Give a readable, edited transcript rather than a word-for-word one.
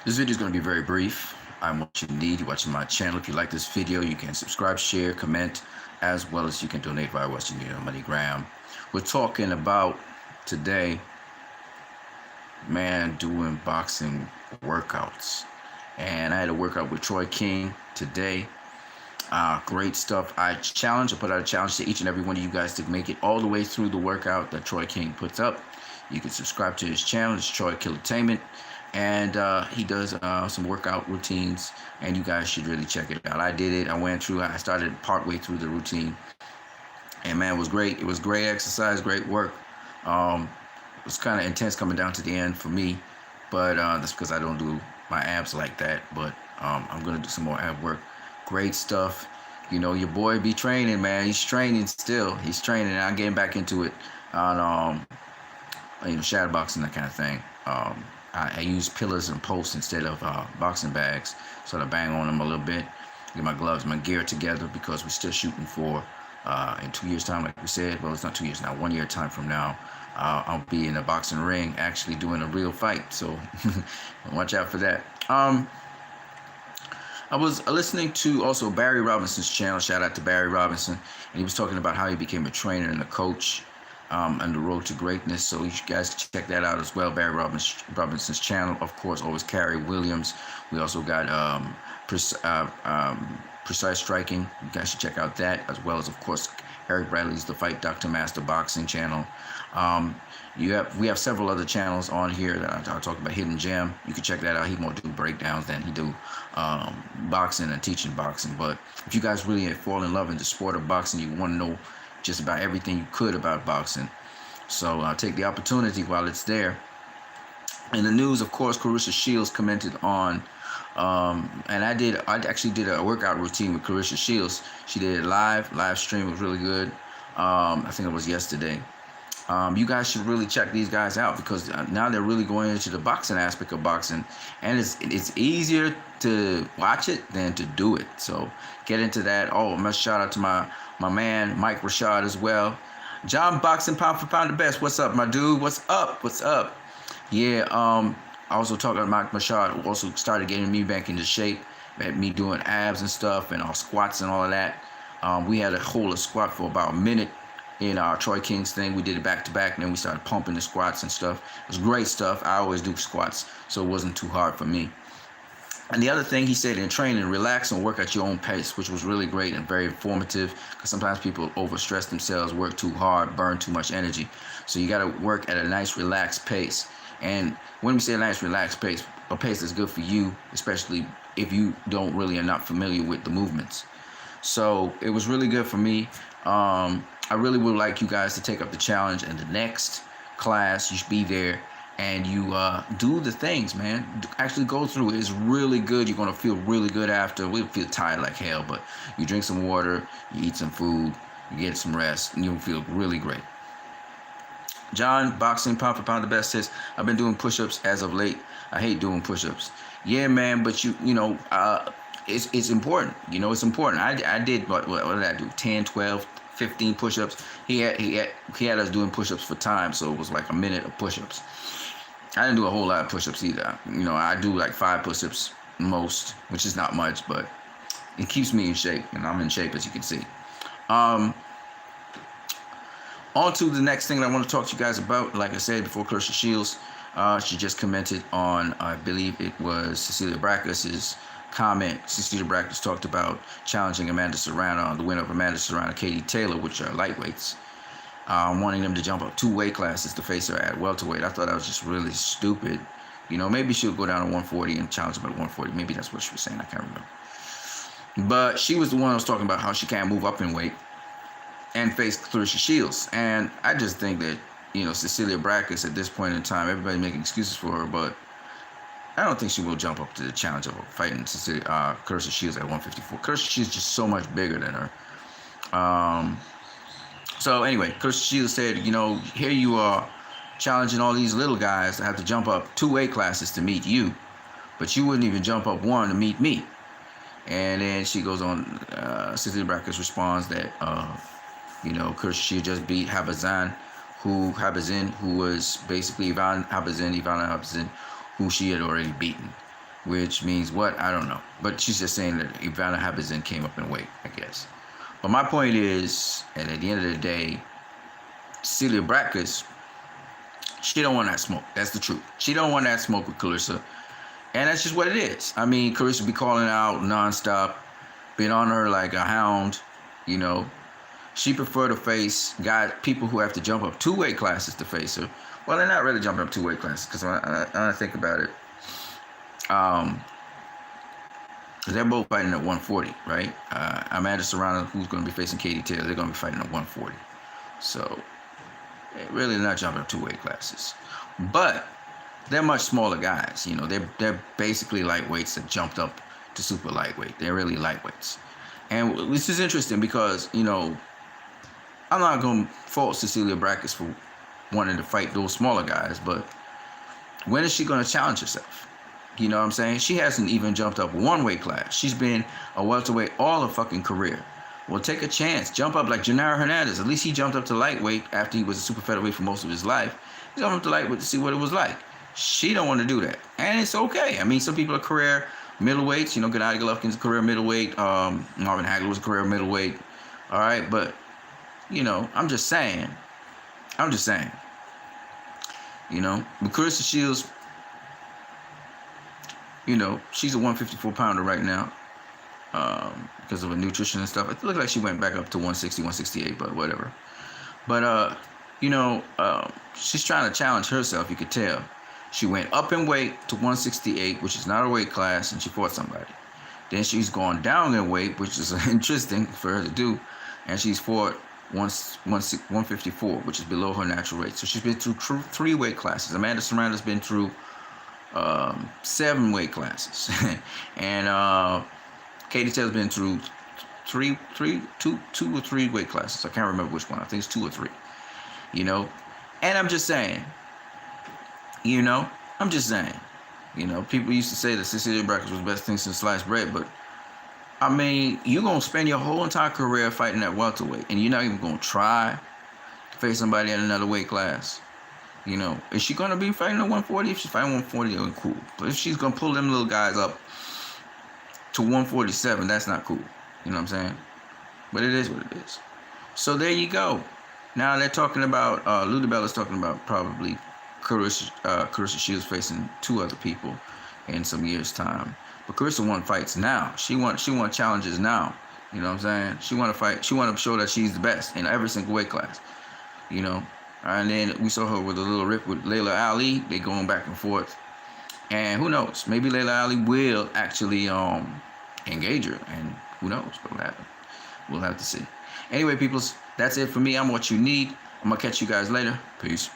This video is going to be very brief. I'm what you need. You're watching my channel. If you like this video, you can subscribe, share, comment, as well as you can donate via Western Union MoneyGram. We're talking about today, man, doing boxing workouts. And I had a workout with Troy King today. Great stuff. I put out a challenge to each and every one of you guys to make it all the way through the workout that Troy King puts up. You can subscribe to his channel. It's Troy Killertainment. And he does some workout routines, and you guys should really check it out. I did it. I started partway through the routine, and man, it was great. It was great exercise, great work. It was kind of intense coming down to the end for me, but that's because I don't do my abs like that. But I'm gonna do some more ab work. Great stuff. You know, your boy be training, man. He's training still. He's training. And I'm getting back into it on shadow boxing, that kind of thing. I use pillars and posts instead of boxing bags, so I bang on them a little bit, get my gloves, my gear together, because we're still shooting for, in 2 years' time, like we said. Well, it's not 2 years now, 1 year time from now, I'll be in a boxing ring actually doing a real fight, so watch out for that. I was listening to also Barry Robinson's channel. Shout out to Barry Robinson. And he was talking about how he became a trainer and a coach on the road to greatness. So you guys can check that out as well. Barry Robinson's channel. Of course, always Carrie Williams. We also got Precise Striking. You guys should check out that, as well as, of course, Eric Bradley's The Fight Doctor Master Boxing channel. We have several other channels on here that I'll talk about. Hidden Gem, you can check that out. He more do breakdowns than he do boxing and teaching boxing. But if you guys really fall in love in the sport of boxing, you want to know just about everything you could about boxing, so take the opportunity while it's there. In the news, of course, Claressa Shields commented on, and I actually did a workout routine with Claressa Shields. She did it live stream. It was really good. I think it was yesterday. You guys should really check these guys out, because now they're really going into the boxing aspect of boxing, and it's easier to watch it than to do it. So get into that. Oh, I'm gonna shout out to my man Mike Rashad as well. John Boxing Pound for Pound the Best. What's up, my dude? What's up? What's up? Yeah. I also talked about Mike Rashad, who also started getting me back into shape, me doing abs and stuff, and squats and all of that. We had a hold a squat for about a minute in our Troy King's thing. We did it back to back, and then we started pumping the squats and stuff. It was great stuff. I always do squats, so it wasn't too hard for me. And the other thing he said in training, relax and work at your own pace, which was really great and very informative, because sometimes people overstress themselves, work too hard, burn too much energy. So you got to work at a nice, relaxed pace. And when we say a nice, relaxed pace, a pace that's good for you, especially if you are not familiar with the movements. So it was really good for me. I really would like you guys to take up the challenge, and the next class, you should be there, and you do the things, man. Actually go through it. It's really good. You're going to feel really good after. We'll feel tired like hell, but you drink some water, you eat some food, you get some rest, and you'll feel really great. John Boxing Pound for Pound the Best says, I've been doing push-ups as of late. I hate doing push-ups. Yeah, man, but it's important. You know, it's important. I did, what did I do? 10, 12, 15 push-ups. He had us doing push-ups for time, so it was like a minute of push-ups. I didn't do a whole lot of push-ups either. You know, I do like 5 push-ups most, which is not much, but it keeps me in shape, and I'm in shape, as you can see. On to the next thing that I want to talk to you guys about. Like I said before, Claressa Shields, she just commented on, I believe it was Cecilia Brækhus's comment. Cecilia Brækhus talked about challenging Amanda Serrano, the winner of Amanda Serrano, Katie Taylor, which are lightweights, wanting them to jump up 2 weight classes to face her at welterweight. I thought that was just really stupid. You know, maybe she'll go down to 140 and challenge them at 140. Maybe that's what she was saying. I can't remember. But she was the one who was talking about how she can't move up in weight and face Claressa Shields. And I just think that, you know, Cecilia Brækhus at this point in time, everybody's making excuses for her, but I don't think she will jump up to the challenge of fighting Claressa Shields at 154. Claressa Shields is just so much bigger than her. So anyway, Claressa Shields said, you know, here you are challenging all these little guys to have to jump up 2 weight classes to meet you, but you wouldn't even jump up 1 to meet me. And then she goes on, Cecilia Brækhus responds that, you know, Claressa Shields just beat Habazin, who was basically Ivana Habazin, who she had already beaten. which means what? I don't know. But she's just saying that Ivana Habazin came up in weight, I guess. But my point is, and at the end of the day, Cecilia Brækhus, she don't want that smoke. That's the truth. She don't want that smoke with Claressa. And that's just what it is. I mean, Claressa be calling out nonstop, being on her like a hound, you know. She prefer to face people who have to jump up 2 weight classes to face her. Well, they're not really jumping up 2 weight classes, because when I think about it, they're both fighting at 140, right? Amanda Serrano, who's going to be facing Katie Taylor, they're going to be fighting at 140. So, really not jumping up 2 weight classes. But they're much smaller guys. You know, they're basically lightweights that jumped up to super lightweight. They're really lightweights. And this is interesting because, you know, I'm not going to fault Cecilia Brækhus for wanting to fight those smaller guys, but when is she going to challenge herself? You know what I'm saying? She hasn't even jumped up 1 weight class. She's been a welterweight all her fucking career. Well, take a chance. Jump up like Genaro Hernandez. At least he jumped up to lightweight after he was a super featherweight for most of his life. He jumped up to lightweight to see what it was like. She don't want to do that. And it's okay. I mean, some people are career middleweights. You know, Gennady Golovkin's a career middleweight. Marvin Hagler was a career middleweight. All right, but, you know, I'm just saying. You know, but Claressa Shields, you know, she's a 154-pounder right now because of her nutrition and stuff. It looked like she went back up to 160, 168, but whatever. But, you know, she's trying to challenge herself, you could tell. She went up in weight to 168, which is not a weight class, and she fought somebody. Then she's gone down in weight, which is interesting for her to do, and she's fought 154, which is below her natural weight. So she's been through 3 weight classes. Amanda Serrano's been through 7 weight classes, and Katie Taylor's been through 2 or 3 weight classes. I can't remember which one. I think it's 2 or 3. You know, and I'm just saying. You know, You know, people used to say that Cecilia Brækhus was the best thing since sliced bread, but I mean, you're gonna spend your whole entire career fighting at welterweight, and you're not even gonna try to face somebody at another weight class. You know, is she gonna be fighting at 140? If she's fighting 140, then cool. But if she's gonna pull them little guys up to 147, that's not cool. You know what I'm saying? But it is what it is. So there you go. Now they're talking about Ludabella's talking about probably Claressa Shields facing 2 other people in some years' time. But Claressa wants fights now. She want challenges now. You know what I'm saying? She want to fight. She want to show that she's the best in every single weight class. You know. And then we saw her with a little rip with Laila Ali. They going back and forth. And who knows? Maybe Laila Ali will actually engage her. And who knows what will happen. We'll have to see. Anyway, peoples, that's it for me. I'm what you need. I'm going to catch you guys later. Peace.